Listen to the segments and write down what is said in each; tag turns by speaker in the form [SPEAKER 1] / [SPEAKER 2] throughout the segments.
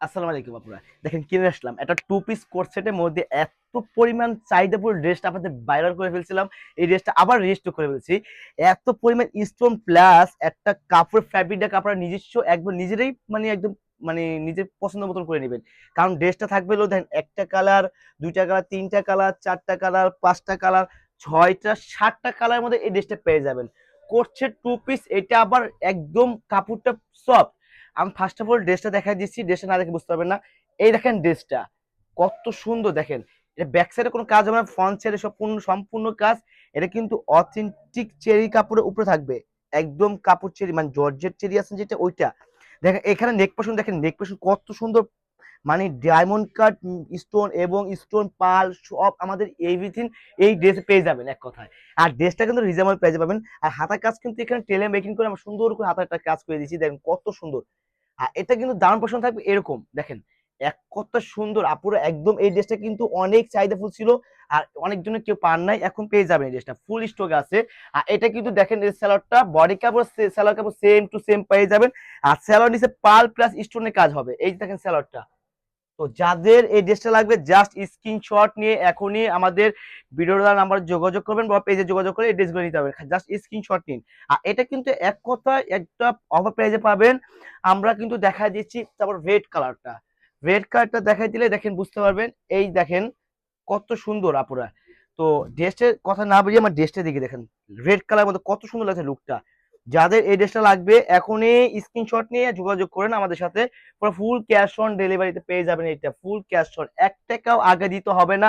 [SPEAKER 1] আসসালামু আলাইকুম আপুরা। দেখেন কিনে আসলাম একটা টু পিস কোট সেটের মধ্যে এত পরিমাণ চাহিদাপুর ড্রেসটা আপনাদের ভাইরাল করে ফেলছিলাম। এই ড্রেসটা আবার রেজিস্টার করে ফেলছি। এত পরিমাণ স্টোন প্লাস একটা কাপড় ফ্যাব্রিকটা আপনারা নিজস্ব একবার নিজেরাই মানে একদম মানে নিজের পছন্দ মতন করে নেবেন। কারণ ড্রেসটা থাকবে হলো দেখেন একটা কালার, দুইটা কালার, তিনটা কালার, চারটা কালার, পাঁচটা কালার, ছয়টা, সাতটা কালারের মধ্যে এই ড্রেসটা পেয়ে যাবেন। কোট সেট টু পিস এটা আবার একদম কাপড়টা সফট। আমি ফার্স্ট অফ অল ড্রেসটা দেখাই দিচ্ছি, ড্রেসটা না দেখে বুঝতে পারবেন না। এই দেখেন ড্রেসটা কত সুন্দর দেখেন। এটা ব্যাক সাইডে কোনো কাজ হবে না, ফ্রন্ট সাইডে সম্পূর্ণ সম্পূর্ণ কাজ। এটা কিন্তু অথেন্টিক চেরি কাপড়ের উপরে থাকবে, একদম কাপড় চেরি মানে জর্জেট চেরি আছে যেটা ওইটা। দেখেন এখানে নেক পোর্শন, দেখেন নেক পোর্শন কত সুন্দর, মানে ডায়মন্ড কাট স্টোন এবং স্টোন পাল সব আমাদের এভরিথিং এই ড্রেসে পেয়ে যাবেন এক কথায়। আর ড্রেসটা কিন্তু রিজনেবল প্রাইসে পাবেন। আর হাতার কাজ কিন্তু এখানে টেলে মেকিং করে আমরা সুন্দর করে হাতার কাজ করে দিয়েছি, দেখেন কত সুন্দর। আর এটা কিন্তু দারুণ পোষণ থাকবে এরকম দেখেন, এক কত সুন্দর আপুরা একদম। এই ড্রেসটা কিন্তু অনেক চাহিদাফুল ছিল, আর অনেকজনের কেউ পান নাই, এখন পেয়ে যাবেন। এই ড্রেসটা ফুল স্টক আছে। আর এটা কিন্তু দেখেন এই স্যালোয়ারটা বডি কাপড় স্যালোয়ার কাপড় সেম টু সেম পেয়ে যাবেন। আর স্যালোয়ার নিচে পাল প্লাস স্টোনের কাজ হবে, এই যে দেখেন স্যালোয়ারটা। তো যাদের এই ড্রেসটা লাগবে জাস্ট স্ক্রিনশট নিয়ে এখনই আমাদের ভিডিওর নাম্বার যোগাযোগ করবেন বা পেজে যোগাযোগ করে এই ড্রেসগুলো নিতে হবে, জাস্ট স্ক্রিনশট নিন। আর এটা কিন্তু এক কথায় একটা অফার প্রাইজে পাবেন। আমরা কিন্তু দেখা দিচ্ছি, তারপর রেড কালারটা দেখাই দিলে দেখেন বুঝতে পারবেন। এই দেখেন কত সুন্দর আপুরা। তো ড্রেসের কথা না বলি, আমার ড্রেসটা দিকে দেখেন, রেড কালার মধ্যে কত সুন্দর লাগছে লুকটা। যাদের এই ড্রেসটা লাগবে এখনই স্ক্রিনশট নিয়ে যোগাযোগ করেন আমাদের সাথে। পুরো ফুল ক্যাশ অন ডেলিভারিতে পেয়ে যাবেন। এটা ফুল ক্যাশ অন, এক টাকাও আগে দিতে হবে না,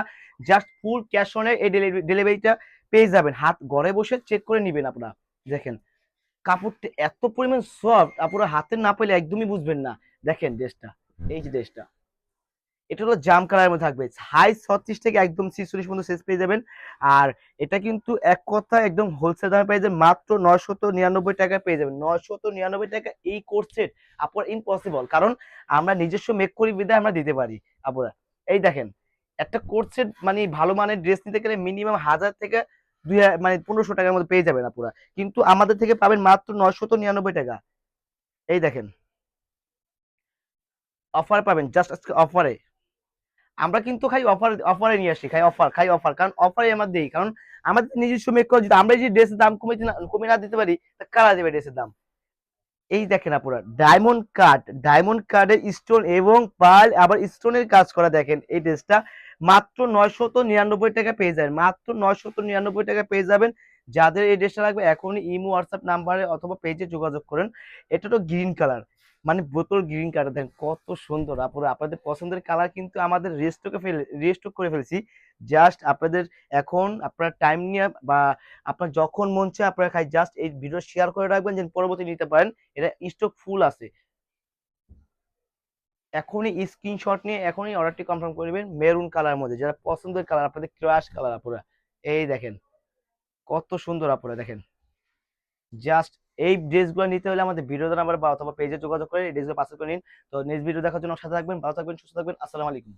[SPEAKER 1] জাস্ট ফুল ক্যাশ অনে এই ডেলিভারিটা পেয়ে যাবেন। হাত ঘরে বসে চেক করে নিবেন আপনারা। দেখেন কাপড়টা এত পরিমাণ সফট, আপনারা হাতে না পেলে একদমই বুঝবেন না। দেখেন ড্রেসটা, এই যে ড্রেসটা, এটা হলো জাম কালারের মধ্যে থাকবে। হাই 36 থেকে একদম 46 পর্যন্ত সাইজ পেয়ে যাবেন। আর এটা কিন্তু এক কথা একদম হোলসেল দামে পেয়ে যাবেন, মাত্র 999 টাকায় পেয়ে যাবেন। 999 টাকা এই কোর্স সেট আপনার ইম্পসিবল, কারণ আমরা নিজস্ব মেক করি বিধায় আমরা দিতে পারি আপনারা। এই দেখেন একটা কোর্স সেট মানে ভালো মানের ড্রেস নিতে গেলে মিনিমাম 1000 থেকে মানে 1500 টাকার মধ্যে পেয়ে যাবেন আপনারা, কিন্তু আমাদের থেকে পাবেন মাত্র 999 টাকা। এই দেখেন অফার পাবেন, জাস্ট আজকে অফারে। আমরা কিন্তু খাই অফার, অফারে নিয়ে আসি, খাই অফার, কারণ অফারে আমরা দিই, কারণ আমাদের নিজস্ব মেক করা, যদি আমরা যদি ড্রেসের দাম কমিয়ে না দিতে পারি তা কারা দেবে ড্রেসের দাম। এই দেখেন আপনারা ডায়মন্ড কার্ডের স্টোন এবং পার্ল আবার স্টোনের কাজ করা, দেখেন এই ড্রেসটা মাত্র 999 টাকা পেয়ে যাবেন, মাত্র 999 টাকা পেয়ে যাবেন। যাদের এই ড্রেসটা লাগবে এখনই ইমো হোয়াটসঅ্যাপ নাম্বারে অথবা পেজে যোগাযোগ করেন। এটা তো গ্রিন কালার, মানে বোতল গ্রিন কালার, দেখেন কত সুন্দর আপুরা। আপনাদের পছন্দের কালার কিন্তু আমাদের রেস্টক করে ফেলছি। জাস্ট আপনাদের এখন আপনারা টাইম নিয়ে বা আপনার যখন মন চায় আপনারা খাই জাস্ট এই ভিডিও শেয়ার করে রাখবেন, যেন পরবর্তী নিতে পারেন। এটা স্টক ফুল আছে। এখনই স্ক্রিনশট নিয়ে এখনই অর্ডারটি কনফার্ম করবেন মেরুন কালার মধ্যে, যারা পছন্দের কালার আপনাদের ক্রাশ কালার আপুরা। এই দেখেন কত সুন্দর আপুরা, দেখেন জাস্ট এই ড্রেসগুলো নিতে হলে আমাদের ভিডিও নাম্বার বা অথবা পেজে যোগাযোগ করে এই ড্রেসগুলো পার্সেল করে নিন। তো নেক্সট ভিডিও দেখার জন্য সাথে থাকবেন, ভালো থাকবেন, সুস্থ থাকবেন। আসসালামু আলাইকুম।